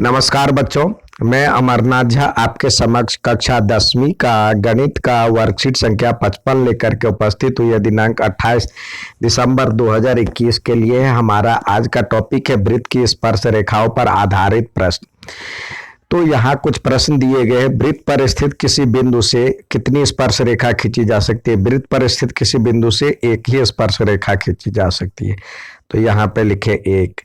नमस्कार बच्चों, मैं अमरनाथ झा आपके समक्ष कक्षा 10वीं का गणित का वर्कशीट संख्या 55 लेकर के उपस्थित हुई है। दिनांक 28 दिसंबर 2021 के लिए हमारा आज का टॉपिक है वृत्त की स्पर्श रेखाओं पर आधारित प्रश्न। तो यहाँ कुछ प्रश्न दिए गए हैं। वृत्त पर स्थित किसी बिंदु से कितनी स्पर्श रेखा खींची जा सकती है? वृत्त पर स्थित किसी बिंदु से एक ही स्पर्श रेखा खींची जा सकती है। तो यहाँ पे लिखे एक।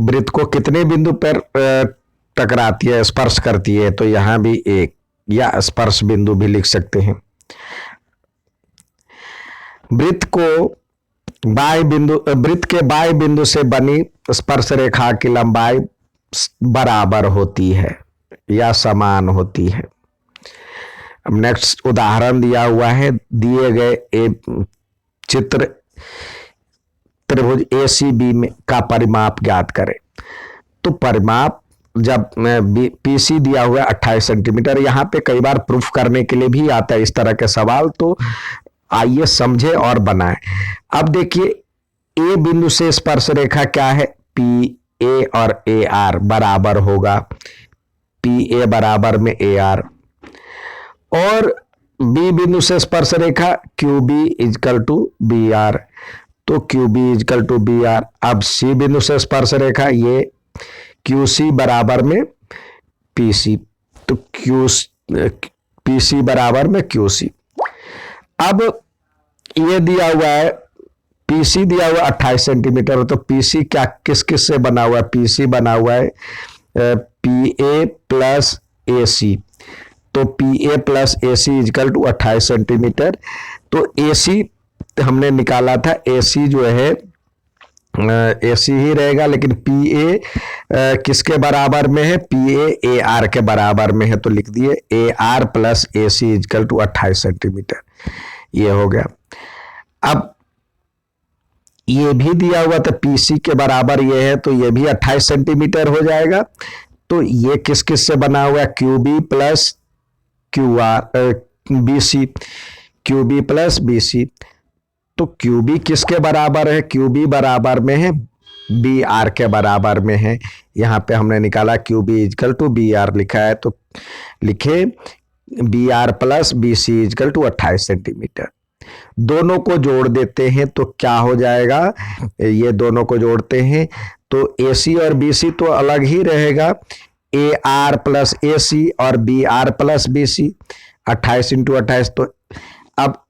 वृत्त को कितने बिंदु पर टकराती है, स्पर्श करती है? तो यहाँ भी एक, या स्पर्श बिंदु भी लिख सकते हैं। वृत्त के बाएं बिंदु से बनी स्पर्श रेखा की लंबाई बराबर होती है या समान होती है। अब नेक्स्ट उदाहरण दिया हुआ है। दिए गए चित्र त्रिभुज ACB में का परिमाप ज्ञात करें। तो परिमाप जब PC दिया हुआ है 28 सेंटीमीटर, यहाँ पे कई बार प्रूफ करने के लिए भी आता है इस तरह के सवाल, तो आइए समझे और बनाएं। अब देखिए, A बिंदु से स्पर्श रेखा क्या है? PA और AR बराबर होगा, PA बराबर में AR। और B बिंदु से स्पर्श रेखा QB इजकल टू BR, तो QB इजकल टू BR। अब C बिंदु से स्पर्श रेखा ये QC बराबर में PC, तो PC बराबर में QC। अब ये दिया हुआ है, PC दिया हुआ 28 सेंटीमीटर, तो PC क्या किस किस से बना हुआ है? PC बना हुआ है PA प्लस AC, तो PA plus AC equal to 28 centimetre. तो AC हमने निकाला था, AC जो है AC ही रहेगा, लेकिन PA किसके बराबर में है? PA AR के बराबर में है, तो लिख दिए AR plus AC equal to 28 centimetre. ये हो गया। अब ये भी दिया हुआ था PC के बराबर ये है, तो ये भी 28 सेंटीमीटर हो जाएगा। तो ये किस किस से बना हुआ है? QB plus BC, QB plus BC। तो QB किसके बराबर है? QB बराबर में है BR के बराबर में है। यहाँ पे हमने निकाला QB इजकल टू BR लिखा है, तो लिखे BR plus BC equal to 28 centimetre. दोनों को जोड़ देते हैं तो क्या हो जाएगा? ये दोनों को जोड़ते हैं तो AC और BC तो अलग ही रहेगा, AR प्लस AC और BR प्लस BC, 28 इंटू 28। तो अब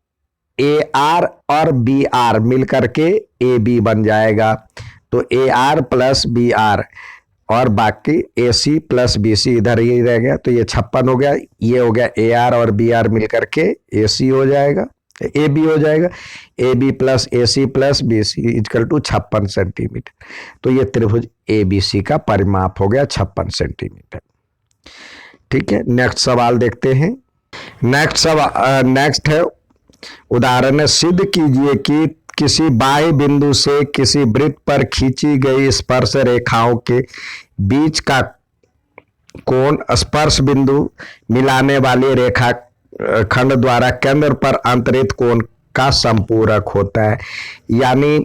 AR और BR मिलकर के AB बन जाएगा, तो AR प्लस BR और बाकी AC प्लस BC इधर ही रह गया, तो ये 56 हो गया। ये हो गया AR और BR मिलकर के AC हो जाएगा, AB हो जाएगा। AB plus AC plus BC equal to 56 centimetre. तो ये त्रिभुज ABC का परिमाप हो गया 56 सेंटीमीटर। ठीक है, नेक्स्ट सवाल देखते हैं। नेक्स्ट है उदाहरण है, सिद्ध कीजिए कि किसी बाह्य बिंदु से किसी वृत्त पर खींची गई स्पर्श रेखाओं के बीच का कोण स्पर्श बिंदु मिलाने वाली रेखा खंड द्वारा केंद्र पर अंतरित कोण का संपूरक होता है। यानी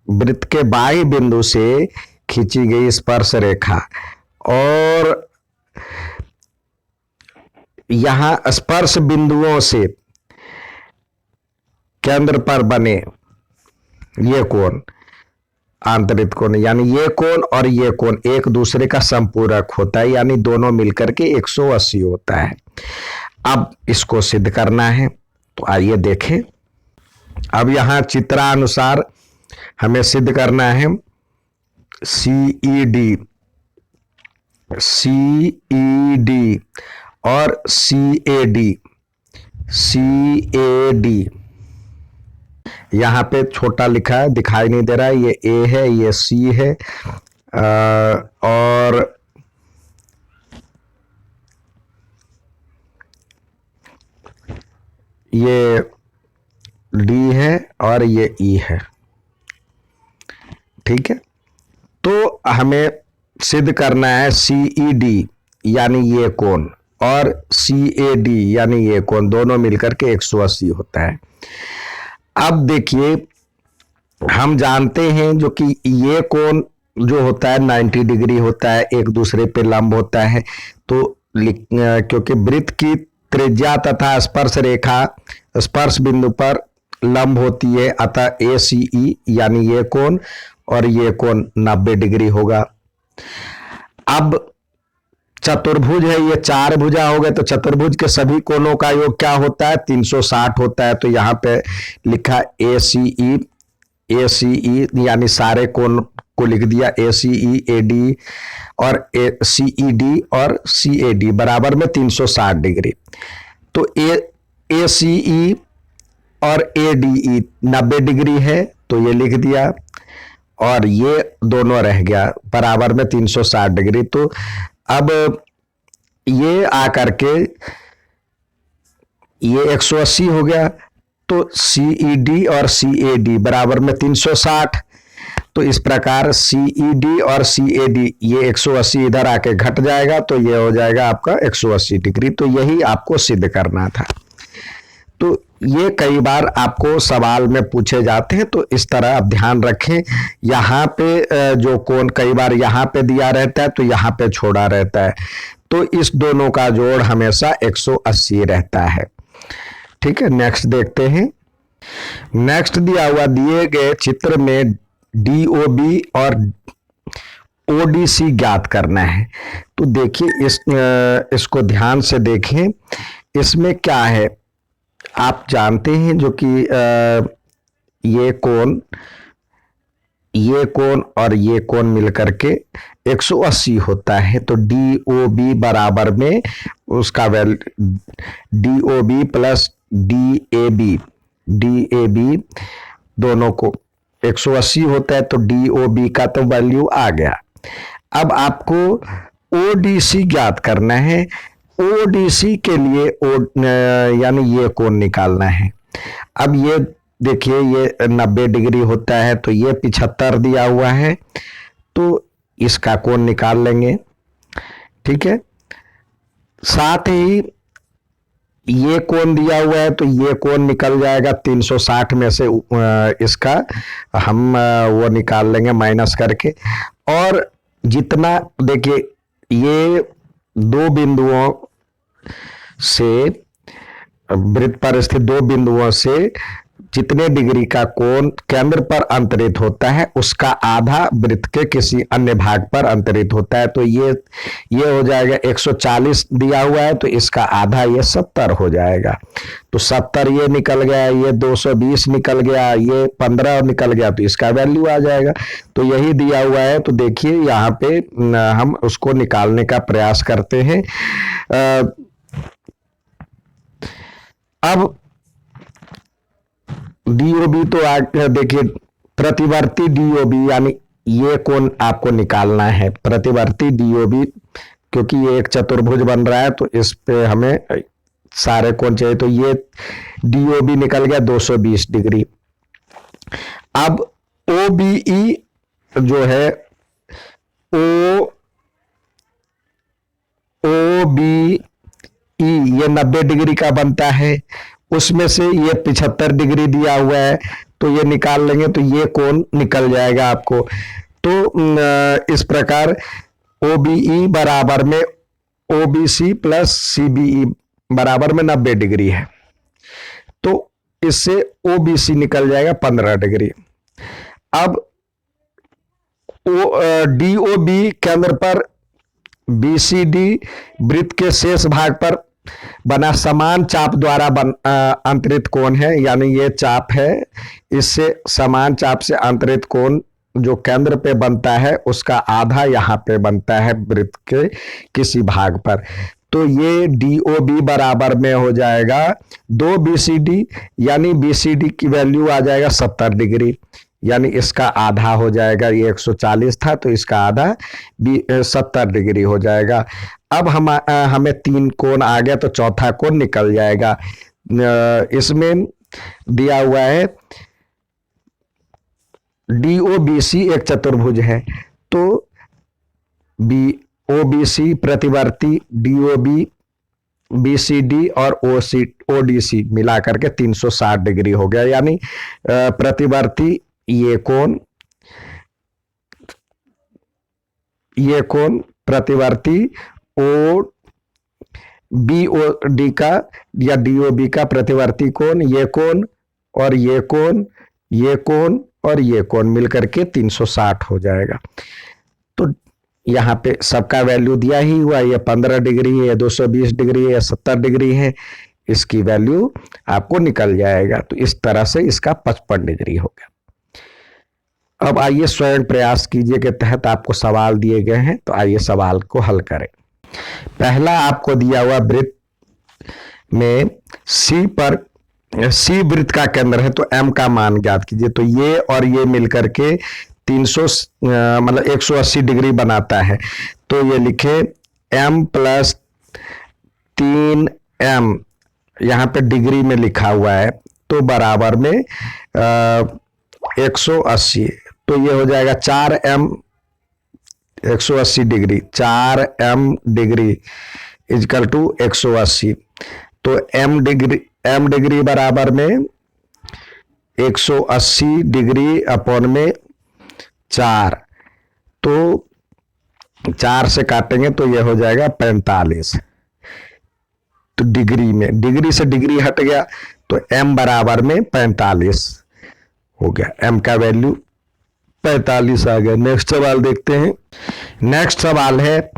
वृत्त के बाह्य बिंदु से खींची गई स्पर्श रेखा और यहां स्पर्श बिंदुओं से केंद्र पर बने ये कोण आंतरिक कोण, यानी ये कोण और ये कोण एक दूसरे का संपूरक होता है, यानी दोनों मिलकर के 180 होता है। अब इसको सिद्ध करना है, तो आइए देखें। अब यहां चित्रानुसार हमें सिद्ध करना है CED और CAD। यहाँ पे छोटा लिखा है, दिखाई नहीं दे रहा है, ये A है, ये C है, और ये D है और ये E है। ठीक है, तो हमें सिद्ध करना है CED यानी ये कोण और CAD यानी ये कोण, दोनों मिलकर के 180 होता है। अब देखिए, हम जानते हैं जो कि ये कोण जो होता है 90 डिग्री होता है, एक दूसरे पे लंब होता है। तो क्योंकि वृत्त की त्रिज्या तथा स्पर्श रेखा स्पर्श बिंदु पर लंब होती है, अतः ए सी ई यानी ये कोण और ये कोण 90 डिग्री होगा। अब चतुर्भुज है, ये चार भुजा हो गए, तो चतुर्भुज के सभी कोणों का योग क्या होता है? 360 होता है। तो यहाँ पे लिखा ए सी ई यानी सारे कोण को लिख दिया, ए सी ई ए डी और ए सी ई डी और सी ए डी बराबर में 360 डिग्री। तो ए सी ई और ए डी ई 90 डिग्री है, तो ये लिख दिया, और ये दोनों रह गया बराबर में 360 डिग्री। तो अब ये आकर के ये 180 हो गया। तो सी ई डी और सी ए डी बराबर में 360। तो इस प्रकार सी ई डी और सी ए डी ये 180 इधर आके घट जाएगा, तो ये हो जाएगा आपका 180 डिग्री। तो यही आपको सिद्ध करना था। तो ये कई बार आपको सवाल में पूछे जाते हैं, तो इस तरह आप ध्यान रखें। यहाँ पे जो कोण कई बार यहाँ पे दिया रहता है, तो यहाँ पे छोड़ा रहता है, तो इस दोनों का जोड़ हमेशा 180 रहता है। ठीक है, नेक्स्ट देखते हैं। नेक्स्ट दिया हुआ दिए गए चित्र में डीओबी और ओडीसी ज्ञात करना है। तो देखिए इसको ध्यान से देखें। इसमें क्या है, आप जानते हैं जो कि ये कोण और ये कोण मिलकर के 180 होता है। तो डी ओ बी बराबर में उसका D O B plus D A B दोनों को 180 होता है। तो डी ओ बी का तो वैल्यू आ गया। अब आपको ओडीसी ज्ञात करना है। ओडीसी के लिए यानी ये कोण निकालना है। अब ये देखिए ये 90 डिग्री होता है, तो ये 75 दिया हुआ है, तो इसका कोण निकाल लेंगे। ठीक है, साथ ही ये कोण दिया हुआ है, तो ये कोण निकल जाएगा 360 में से इसका हम वो निकाल लेंगे माइनस करके। और जितना देखिए ये दो बिंदुओं से वृत्त पर स्थित दो बिंदुओं से जितने डिग्री का कोण केंद्र पर अंतरित होता है, उसका आधा वृत्त के किसी अन्य भाग पर अंतरित होता है। तो ये हो जाएगा 140 दिया हुआ है, तो इसका आधा ये 70 हो जाएगा। तो 70 ये निकल गया, ये 220 निकल गया, ये 15 निकल गया, तो इसका वैल्यू आ जाएगा। तो यही दिया हुआ है। तो देखिए यहाँ पे हम उसको निकालने का प्रयास करते हैं। अब डीओबी तो देखिए प्रतिवर्ती डीओबी यानी ये कोण आपको निकालना है, प्रतिवर्ती डीओबी, क्योंकि ये एक चतुर्भुज बन रहा है, तो इस पे हमें सारे कोण चाहिए। तो ये डीओबी निकल गया 220 डिग्री। अब ओबीई जो है ओबीई ये 90 डिग्री का बनता है, उसमें से ये 75 डिग्री दिया हुआ है, तो ये निकाल लेंगे, तो ये कोण निकल जाएगा आपको। तो इस प्रकार OBE बराबर में OBC प्लस CBE बराबर में 90 डिग्री है, तो इससे OBC निकल जाएगा 15 डिग्री। अब DOB केंद्र पर BCD वृत्त के शेष भाग पर बना समान चाप द्वारा अंतरित कोण है, यानी ये चाप है, इससे समान चाप से अंतरित कोण जो केंद्र पे बनता है उसका आधा यहाँ पे बनता है वृत्त के किसी भाग पर। तो ये DOB बराबर में हो जाएगा 2 BCD, यानी BCD की वैल्यू आ जाएगा 70 डिग्री, यानी इसका आधा हो जाएगा। ये 140 था, तो इसका आधा 70 डिग्री हो जाएगा। अब हमें 3 कोण आ गया, तो चौथा कोण निकल जाएगा। इसमें दिया हुआ है DOBC एक चतुर्भुज है, तो OBC प्रतिवर्ती DOB BCD और ODC मिला करके 360 डिग्री हो गया, यानी प्रतिवर्ती ये कोण प्रतिवर्ती ओ बी ओ डी का या डी ओ बी का प्रतिवर्ती कोण, ये कोण और ये कोण, ये कोण और ये कोण मिलकर के 360 हो जाएगा। तो यहाँ पे सबका वैल्यू दिया ही हुआ, ये 15 डिग्री है, 220 डिग्री है, 70 डिग्री है, इसकी वैल्यू आपको निकल जाएगा। तो इस तरह से इसका 55 डिग्री हो गया। अब आइए स्वयं प्रयास कीजिए के तहत आपको सवाल दिए गए हैं, तो आइए सवाल को हल करें। पहला आपको दिया हुआ वृत्त में सी वृत्त का केंद्र है, तो एम का मान ज्ञात कीजिए। तो ये और ये मिलकर के 180 डिग्री बनाता है। तो ये लिखे m प्लस 3m, यहाँ पे डिग्री में लिखा हुआ है, तो बराबर में 180। तो ये हो जाएगा 4m 180 degree, 4m degree is equal to 180। तो m डिग्री बराबर में 180 डिग्री अपॉन में 4, तो 4 से काटेंगे तो ये हो जाएगा 45। तो डिग्री से डिग्री हट गया, तो m बराबर में 45 हो गया, m का वैल्यू 45 आ गया। नेक्स्ट सवाल देखते हैं। नेक्स्ट सवाल है,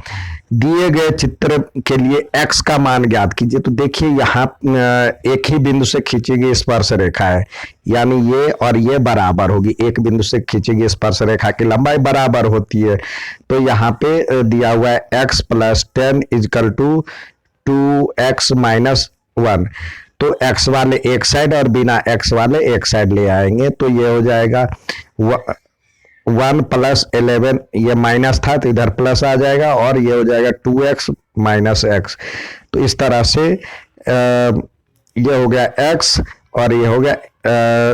दिए गए चित्र के लिए x का मान ज्ञात कीजिए। तो देखिए यहाँ एक ही बिंदु से खींची गई स्पर्श रेखा है, यानी ये और ये बराबर होगी। एक बिंदु से खींची गई स्पर्श रेखा की लंबाई बराबर होती है। तो यहाँ पे दिया हुआ है x plus 10 equal to 2x minus 1। तो x वाले एक साइड और बिना x वाले एक साइड ले आएंगे, तो ये हो जाएगा 1 प्लस 11, ये माइनस था तो इधर प्लस आ जाएगा, और ये हो जाएगा 2x माइनस x। तो इस तरह से ये हो गया x और ये हो गया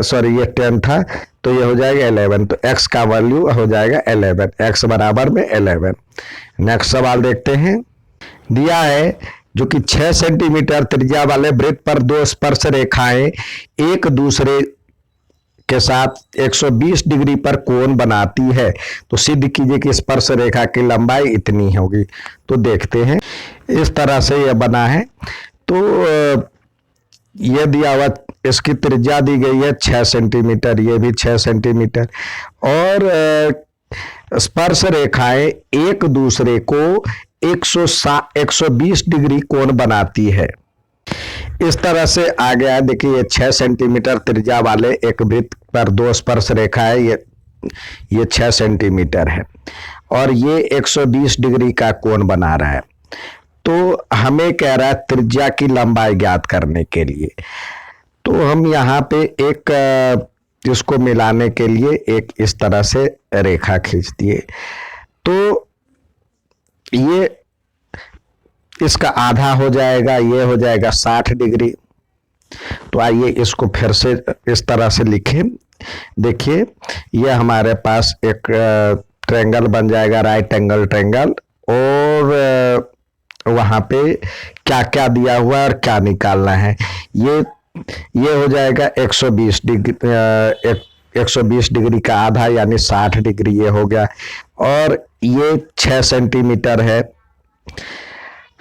सॉरी ये 10 था, तो ये हो जाएगा 11। तो x का वैल्यू हो जाएगा 11, x बराबर में 11। नेक्स्ट सवाल देखते हैं। दिया है जो कि 6 सेंटीमीटर त्रिज्या वाले वृत्त पर दो स्पर्श रेखाएं एक दूसरे के साथ 120 डिग्री पर कोण बनाती है, तो सिद्ध कीजिए कि स्पर्श रेखा की लंबाई इतनी होगी। तो देखते हैं, इस तरह से यह बना है। तो यह दिया हुआ, इसकी त्रिज्या दी गई है 6 सेंटीमीटर, ये भी 6 सेंटीमीटर, और स्पर्श रेखाएं एक दूसरे को 120 डिग्री कोण बनाती है। इस तरह से आ गया है। देखिए ये 6 सेंटीमीटर त्रिज्या वाले एक वृत्त पर दो स्पर्श रेखा है, ये 6 सेंटीमीटर है और ये 120 डिग्री का कोण बना रहा है। तो हमें कह रहा है त्रिज्या की लंबाई ज्ञात करने के लिए। तो हम यहाँ पे एक इसको मिलाने के लिए एक इस तरह से रेखा खींच दिए। तो ये इसका आधा हो जाएगा, ये हो जाएगा 60 डिग्री। तो आइए इसको फिर से इस तरह से लिखें। देखिए ये हमारे पास एक ट्रायंगल बन जाएगा, राइट एंगल ट्रायंगल, और वहाँ पे क्या क्या दिया हुआ है और क्या निकालना है। ये हो जाएगा 120 डिग्री, 120 डिग्री का आधा यानी 60 डिग्री ये हो गया, और ये 6 सेंटीमीटर है,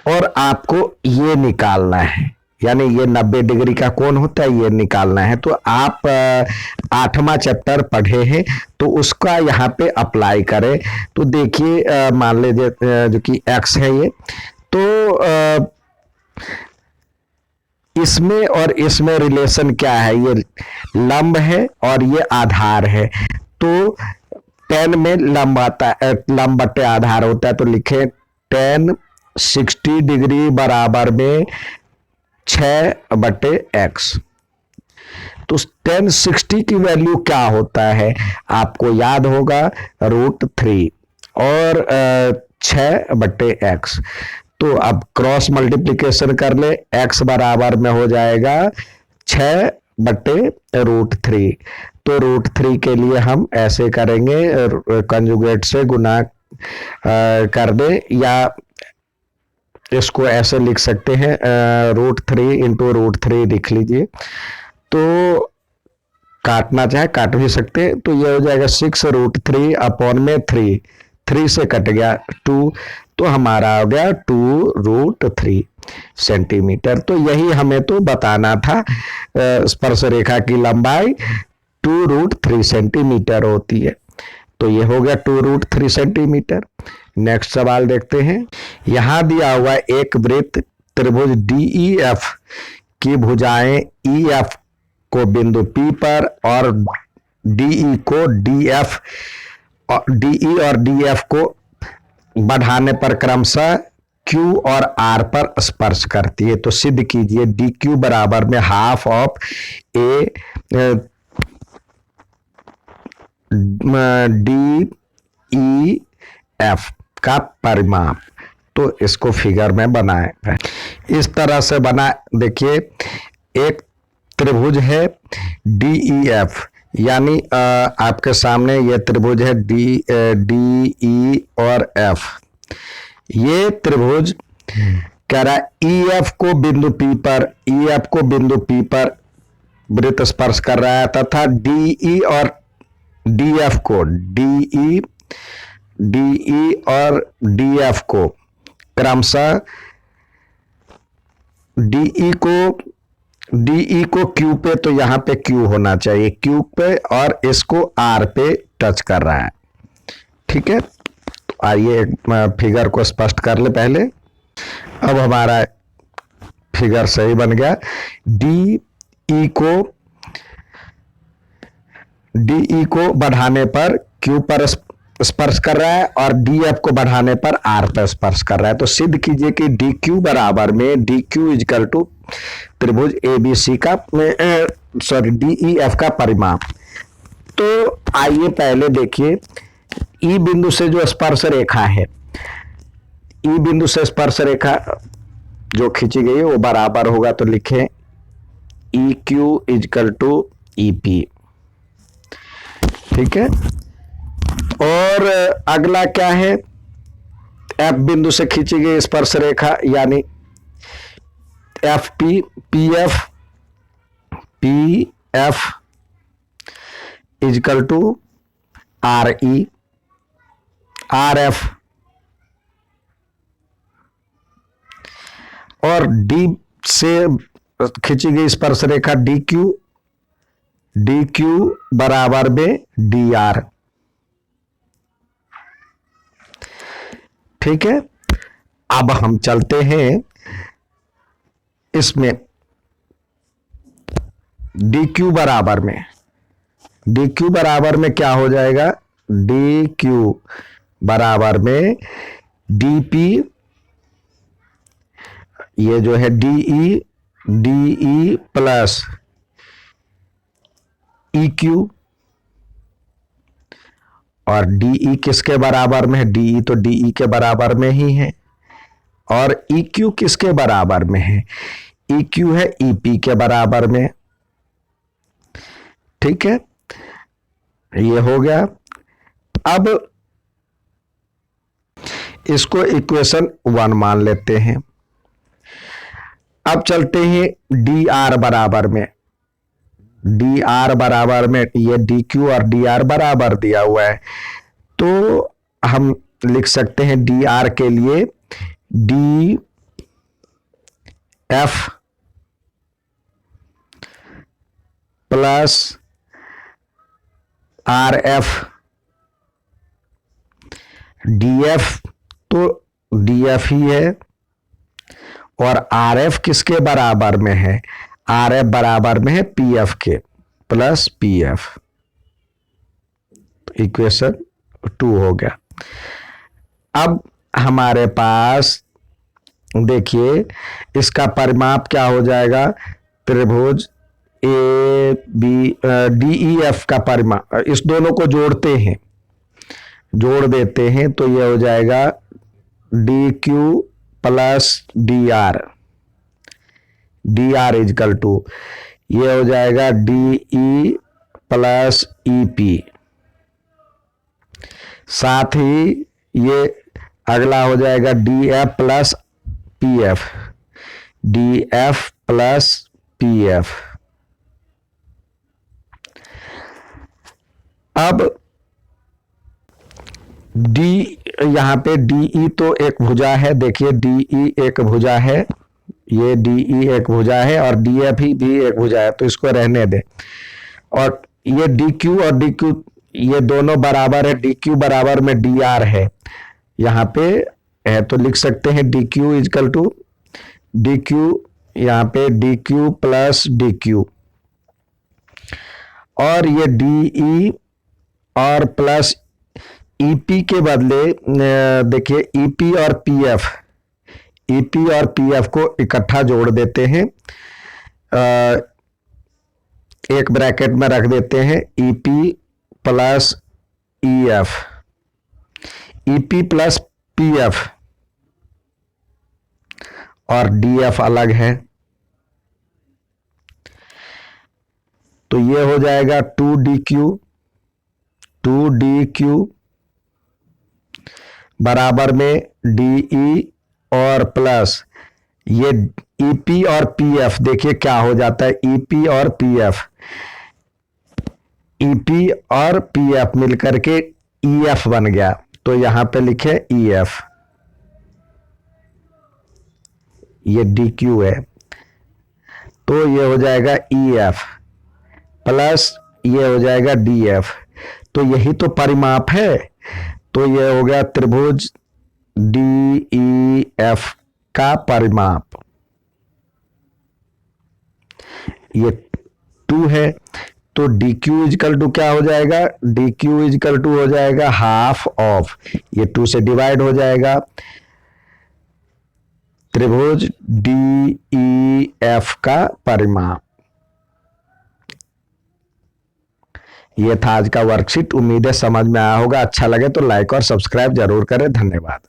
और आपको ये निकालना है, यानी ये 90 डिग्री का कोण होता है, ये निकालना है। तो आप 8वां चैप्टर पढ़े हैं, तो उसका यहाँ पे अप्लाई करें। तो देखिए मान लीजिए जो कि x है ये, तो इसमें और इसमें रिलेशन क्या है, ये लंब है और ये आधार है। तो 10 में लंब आता है, लंब बटे आधार होता है। तो लिखे 10 60 डिग्री बराबर में 6/x। तो 10 60 की वैल्यू क्या होता है आपको याद होगा, √3 और 6/x। तो अब क्रॉस मल्टीप्लिकेशन कर ले, x बराबर में हो जाएगा 6/√3। तो √3 के लिए हम ऐसे करेंगे, कंजुगेट से गुना कर दे, या इसको ऐसे लिख सकते हैं √3 × √3 लिख लीजिए। तो काटना चाहे काट भी सकते हैं। तो ये हो जाएगा 6√3 अपॉन में 3 से कट गया 2, तो हमारा हो गया 2√3 सेंटीमीटर। तो यही हमें तो बताना था, स्पर्श रेखा की लंबाई 2√3 सेंटीमीटर होती है। तो ये हो गया 2√3 सेंटीमीटर। नेक्स्ट सवाल देखते हैं। यहां दिया हुआ एक वृत्त त्रिभुज DEF की भुजाएं EF को बिंदु P पर और DE को DE और DF को बढ़ाने पर क्रमशः Q और R पर स्पर्श करती है। तो सिद्ध कीजिए DQ बराबर में हाफ ऑफ A DEF का परिमाप। तो इसको फिगर में बनाए, इस तरह से बना। देखिए एक त्रिभुज है DEF, यानी आपके सामने ये त्रिभुज है DE और F। ये त्रिभुज कह रहा है EF को बिंदु P पर वृत्त स्पर्श कर रहा है, तथा DE और DF को DE और DF को क्रमशः DE को Q पे, तो यहां पे Q होना चाहिए, Q पे, और इसको R पे टच कर रहा है। ठीक है, तो आइए एक फिगर को स्पष्ट कर ले पहले। अब हमारा फिगर सही बन गया। DE को बढ़ाने पर Q पर स्पर्श कर रहा है और DF को बढ़ाने पर R पर स्पर्श कर रहा है। तो सिद्ध कीजिए कि DQ बराबर में DQ इक्वल टू त्रिभुज ABC का DEF का परिमाप। तो आइए पहले देखिए E बिंदु से जो स्पर्श रेखा है, E बिंदु से स्पर्श रेखा जो खींची गई है वो बराबर होगा, तो लिखें EQ इक्वल टू EP। ठीक है, और अगला क्या है, F बिंदु से खींची गई स्पर्श रेखा यानी PF इक्वल टू RF, और D से खींची गई स्पर्श रेखा DQ बराबर में DR। ठीक है, अब हम चलते हैं इसमें DQ बराबर में क्या हो जाएगा, DQ बराबर में DP, ये जो है DE प्लस EQ, और DE किसके बराबर में है, DE तो DE के बराबर में ही है, और EQ किसके बराबर में है, EQ है EP के बराबर में। ठीक है, ये हो गया। अब इसको इक्वेशन 1 मान लेते हैं। अब चलते हैं DR बराबर में ये DQ और DR बराबर दिया हुआ है, तो हम लिख सकते हैं DR के लिए DF प्लस RF, DF तो DF ही है, और RF किसके बराबर में है, RF बराबर में है PF के प्लस PF। इक्वेशन 2 हो गया। अब हमारे पास देखिए इसका परिमाप क्या हो जाएगा, त्रिभुज DEF का परिमाप, इस दोनों को जोड़ देते हैं, तो ये हो जाएगा DQ plus DR equal to, ये हो जाएगा DE प्लस EP। साथ ही ये अगला हो जाएगा DF प्लस PF। अब डी, यहाँ पे डीई तो एक भुजा है, देखिए डीई एक भुजा है, ये डीई एक भुजा है और डीएफ भी एक भुजा है, तो इसको रहने दे। और ये डी क्यू और डी क्यू ये दोनों बराबर है, डी क्यू बराबर में डी आर है, यहाँ पे है, तो लिख सकते हैं D Q equal to D Q, यहाँ पे D Q plus D Q, और ये डीई और प्लस ईपी के बदले देखिए ईपी और पीएफ, ईपी और पीएफ को इकट्ठा जोड़ देते हैं, एक ब्रैकेट में रख देते हैं EP plus EF, EP plus PF, और डीएफ अलग है, तो ये हो जाएगा 2DQ, 2DQ बराबर में डीई और प्लस ये ईपी और पीएफ, देखिए क्या हो जाता है, ईपी और पीएफ, ईपी और पीएफ मिलकर के ईएफ बन गया, तो यहां पे लिखे ईएफ, ये डीक्यू है, तो ये हो जाएगा ईएफ प्लस ये हो जाएगा डीएफ, तो यही तो परिमाप है, तो ये हो गया त्रिभुज डीईएफ का परिमाप, ये 2 है, तो डी क्यू इजकल टू क्या हो जाएगा, डी क्यू इजकल टू हो जाएगा हाफ ऑफ, ये 2 से डिवाइड हो जाएगा, त्रिभुज डीईएफ का परिमाप। ये था आज का वर्कशीट, उम्मीद है समझ में आया होगा, अच्छा लगे तो लाइक और सब्सक्राइब जरूर करें, धन्यवाद।